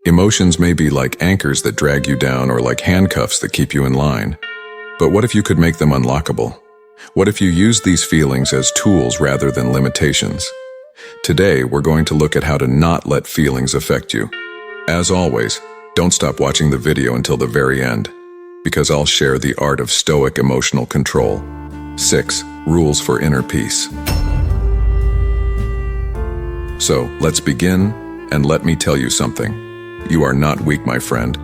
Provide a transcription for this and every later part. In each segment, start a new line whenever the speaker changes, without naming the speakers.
Emotions may be like anchors that drag you down or like handcuffs that keep you in line. But what if you could make them unlockable? What if you used these feelings as tools rather than limitations? Today, we're going to look at how to not let feelings affect you. As always, don't stop watching the video until the very end, because I'll share the art of Stoic emotional control. 6 Rules for Inner Peace. So, let's begin, and let me tell you something. You are not weak, my friend.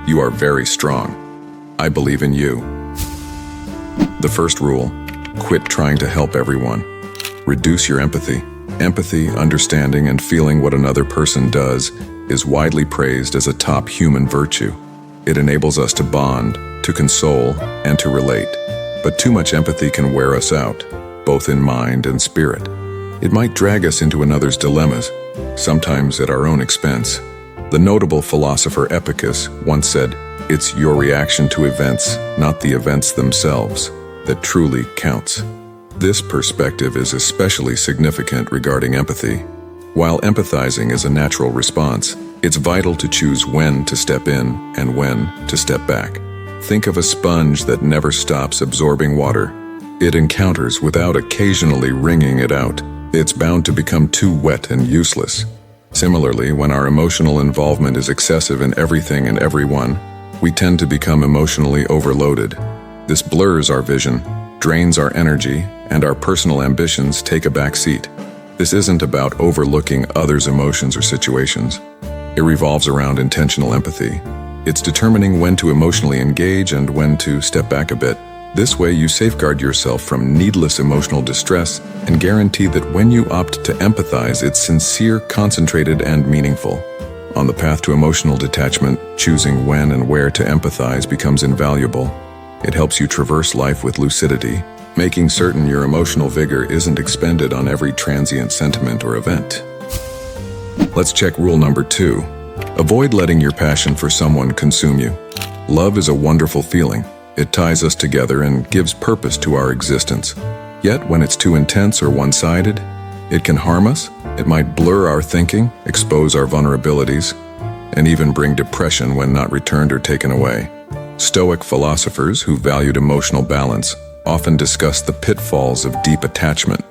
You are very strong. I believe in you. The first rule: quit trying to help everyone. Reduce your empathy. Empathy, understanding, and feeling what another person does is widely praised as a top human virtue. It enables us to bond, to console, and to relate. But too much empathy can wear us out, both in mind and spirit. It might drag us into another's dilemmas, sometimes at our own expense. The notable philosopher Epicurus once said, "It's your reaction to events, not the events themselves, that truly counts." This perspective is especially significant regarding empathy. While empathizing is a natural response, it's vital to choose when to step in and when to step back. Think of a sponge that never stops absorbing water. It encounters without occasionally wringing it out. It's bound to become too wet and useless. Similarly, when our emotional involvement is excessive in everything and everyone, we tend to become emotionally overloaded. This blurs our vision, drains our energy, and our personal ambitions take a back seat. This isn't about overlooking others' emotions or situations. It revolves around intentional empathy. It's determining when to emotionally engage and when to step back a bit. This way, you safeguard yourself from needless emotional distress and guarantee that when you opt to empathize, it's sincere, concentrated, and meaningful. On the path to emotional detachment, choosing when and where to empathize becomes invaluable. It helps you traverse life with lucidity, making certain your emotional vigor isn't expended on every transient sentiment or event. Let's check rule number 2. Avoid letting your passion for someone consume you. Love is a wonderful feeling. It ties us together and gives purpose to our existence. Yet, when it's too intense or one-sided, it can harm us. It might blur our thinking, expose our vulnerabilities, and even bring depression when not returned or taken away. Stoic philosophers who valued emotional balance often discussed the pitfalls of deep attachment.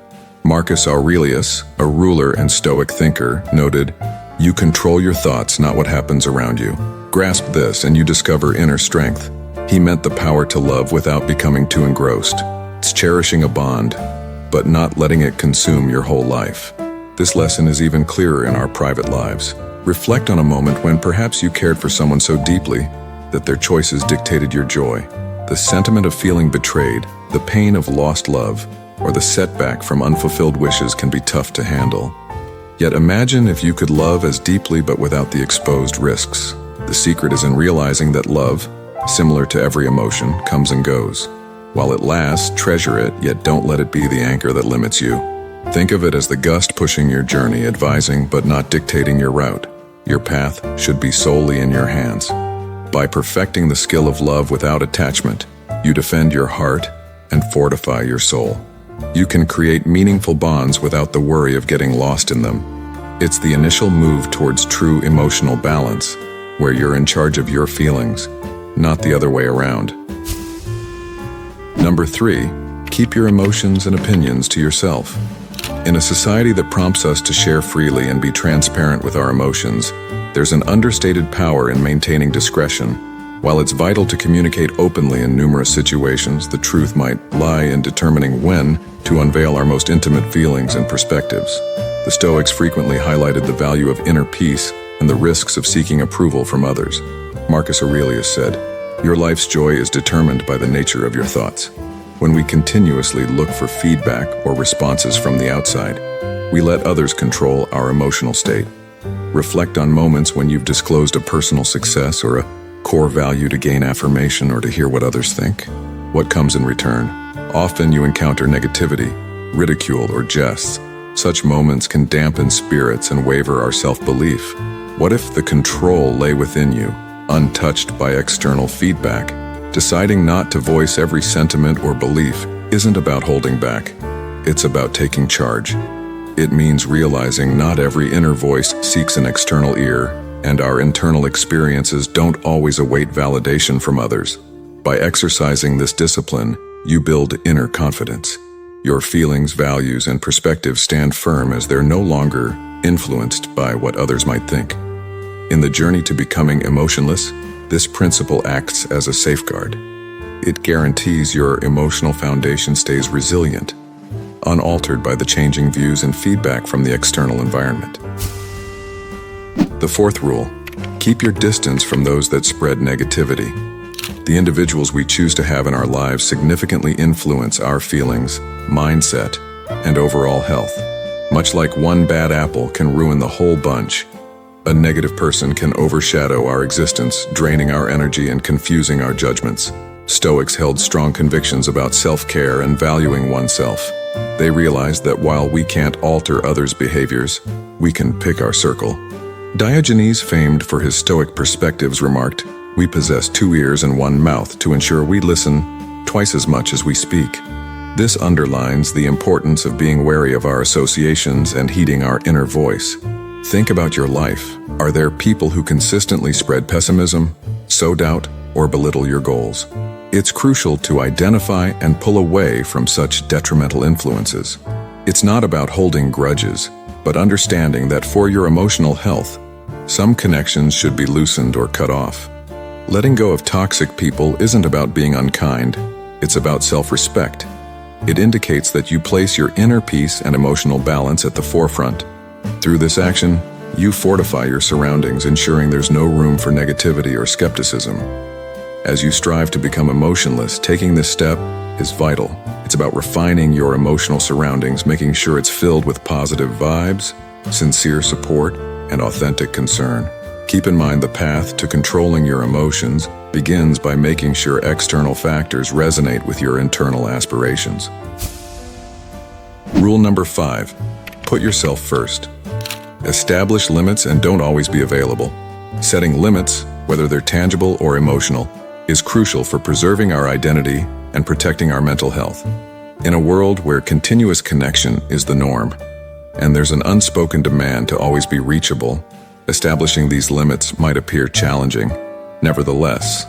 Marcus Aurelius, a ruler and Stoic thinker, noted, "You control your thoughts, not what happens around you. Grasp this and you discover inner strength." He meant the power to love without becoming too engrossed. It's cherishing a bond, but not letting it consume your whole life. This lesson is even clearer in our private lives. Reflect on a moment when perhaps you cared for someone so deeply that their choices dictated your joy. The sentiment of feeling betrayed, the pain of lost love, or the setback from unfulfilled wishes can be tough to handle. Yet imagine if you could love as deeply but without the exposed risks. The secret is in realizing that love, similar to every emotion, comes and goes. While it lasts, treasure it, yet don't let it be the anchor that limits you. Think of it as the gust pushing your journey, advising but not dictating your route. Your path should be solely in your hands. By perfecting the skill of love without attachment, you defend your heart and fortify your soul. You can create meaningful bonds without the worry of getting lost in them. It's the initial move towards true emotional balance, where you're in charge of your feelings, not the other way around. Number 3, keep your emotions and opinions to yourself. In a society that prompts us to share freely and be transparent with our emotions, there's an understated power in maintaining discretion. While it's vital to communicate openly in numerous situations, the truth might lie in determining when to unveil our most intimate feelings and perspectives. The Stoics frequently highlighted the value of inner peace and the risks of seeking approval from others. Marcus Aurelius said, "Your life's joy is determined by the nature of your thoughts." When we continuously look for feedback or responses from the outside, we let others control our emotional state. Reflect on moments when you've disclosed a personal success or a core value to gain affirmation or to hear what others think. What comes in return? Often you encounter negativity, ridicule, or jests. Such moments can dampen spirits and waver our self-belief. What if the control lay within you, untouched by external feedback? Deciding not to voice every sentiment or belief isn't about holding back. It's about taking charge. It means realizing not every inner voice seeks an external ear, and our internal experiences don't always await validation from others. By exercising this discipline, you build inner confidence. Your feelings, values, and perspectives stand firm as they're no longer influenced by what others might think. In the journey to becoming emotionless, this principle acts as a safeguard. It guarantees your emotional foundation stays resilient, unaltered by the changing views and feedback from the external environment. The fourth rule: keep your distance from those that spread negativity. The individuals we choose to have in our lives significantly influence our feelings, mindset, and overall health. Much like one bad apple can ruin the whole bunch, a negative person can overshadow our existence, draining our energy and confusing our judgments. Stoics held strong convictions about self-care and valuing oneself. They realized that while we can't alter others' behaviors, we can pick our circle. Diogenes, famed for his Stoic perspectives, remarked, "We possess 2 ears and 1 mouth to ensure we listen twice as much as we speak." This underlines the importance of being wary of our associations and heeding our inner voice. Think about your life. Are there people who consistently spread pessimism, sow doubt, or belittle your goals? It's crucial to identify and pull away from such detrimental influences. It's not about holding grudges, but understanding that for your emotional health, some connections should be loosened or cut off. Letting go of toxic people isn't about being unkind, it's about self-respect. It indicates that you place your inner peace and emotional balance at the forefront. Through this action, you fortify your surroundings, ensuring there's no room for negativity or skepticism. As you strive to become emotionless, taking this step is vital. It's about refining your emotional surroundings, making sure it's filled with positive vibes, sincere support, and authentic concern. Keep in mind the path to controlling your emotions begins by making sure external factors resonate with your internal aspirations. Rule number 5: put yourself first. Establish limits and don't always be available. Setting limits, whether they're tangible or emotional, is crucial for preserving our identity and protecting our mental health. In a world where continuous connection is the norm, and there's an unspoken demand to always be reachable, establishing these limits might appear challenging. Nevertheless,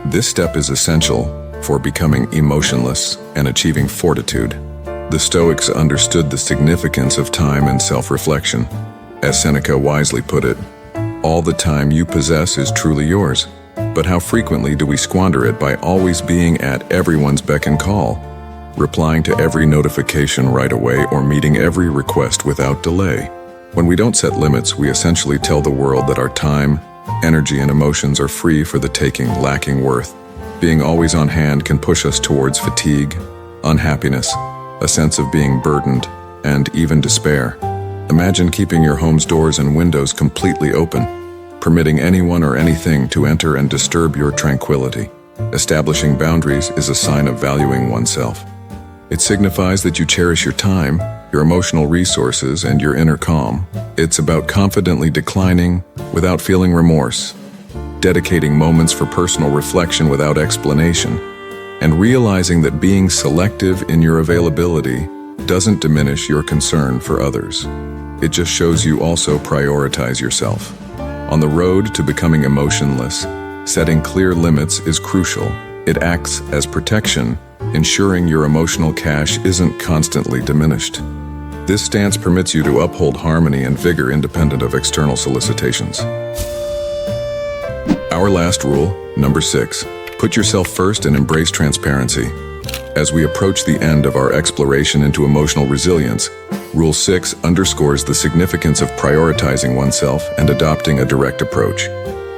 this step is essential for becoming emotionless and achieving fortitude. The Stoics understood the significance of time and self-reflection. As Seneca wisely put it, "All the time you possess is truly yours." But how frequently do we squander it by always being at everyone's beck and call, replying to every notification right away, or meeting every request without delay? When we don't set limits, we essentially tell the world that our time, energy, and emotions are free for the taking, lacking worth. Being always on hand can push us towards fatigue, unhappiness, a sense of being burdened, and even despair. Imagine keeping your home's doors and windows completely open, permitting anyone or anything to enter and disturb your tranquility. Establishing boundaries is a sign of valuing oneself. It signifies that you cherish your time, your emotional resources, and your inner calm. It's about confidently declining without feeling remorse, dedicating moments for personal reflection without explanation, and realizing that being selective in your availability doesn't diminish your concern for others. It just shows you also prioritize yourself. On the road to becoming emotionless, setting clear limits is crucial. It acts as protection, ensuring your emotional cache isn't constantly diminished. This stance permits you to uphold harmony and vigor independent of external solicitations. Our last rule, number 6, put yourself first and embrace transparency. As we approach the end of our exploration into emotional resilience, Rule 6 underscores the significance of prioritizing oneself and adopting a direct approach.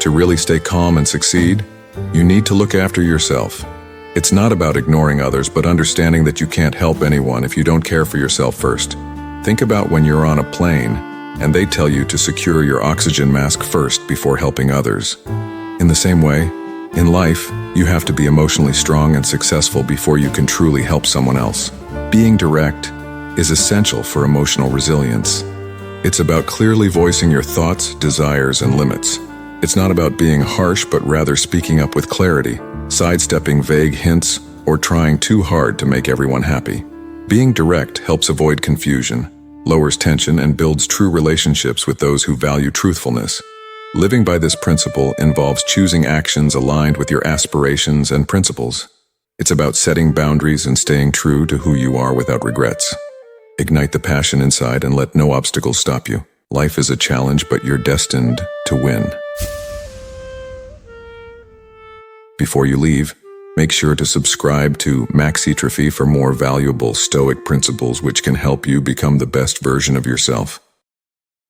To really stay calm and succeed, you need to look after yourself. It's not about ignoring others, but understanding that you can't help anyone if you don't care for yourself first. Think about when you're on a plane and they tell you to secure your oxygen mask first before helping others. In the same way, in life, you have to be emotionally strong and successful before you can truly help someone else. Being direct is essential for emotional resilience. It's about clearly voicing your thoughts, desires, and limits. It's not about being harsh, but rather speaking up with clarity, sidestepping vague hints, or trying too hard to make everyone happy. Being direct helps avoid confusion, lowers tension, and builds true relationships with those who value truthfulness. Living by this principle involves choosing actions aligned with your aspirations and principles. It's about setting boundaries and staying true to who you are without regrets. Ignite the passion inside and let no obstacles stop you. Life is a challenge, but you're destined to win. Before you leave, make sure to subscribe to Maxitrophy for more valuable Stoic principles which can help you become the best version of yourself.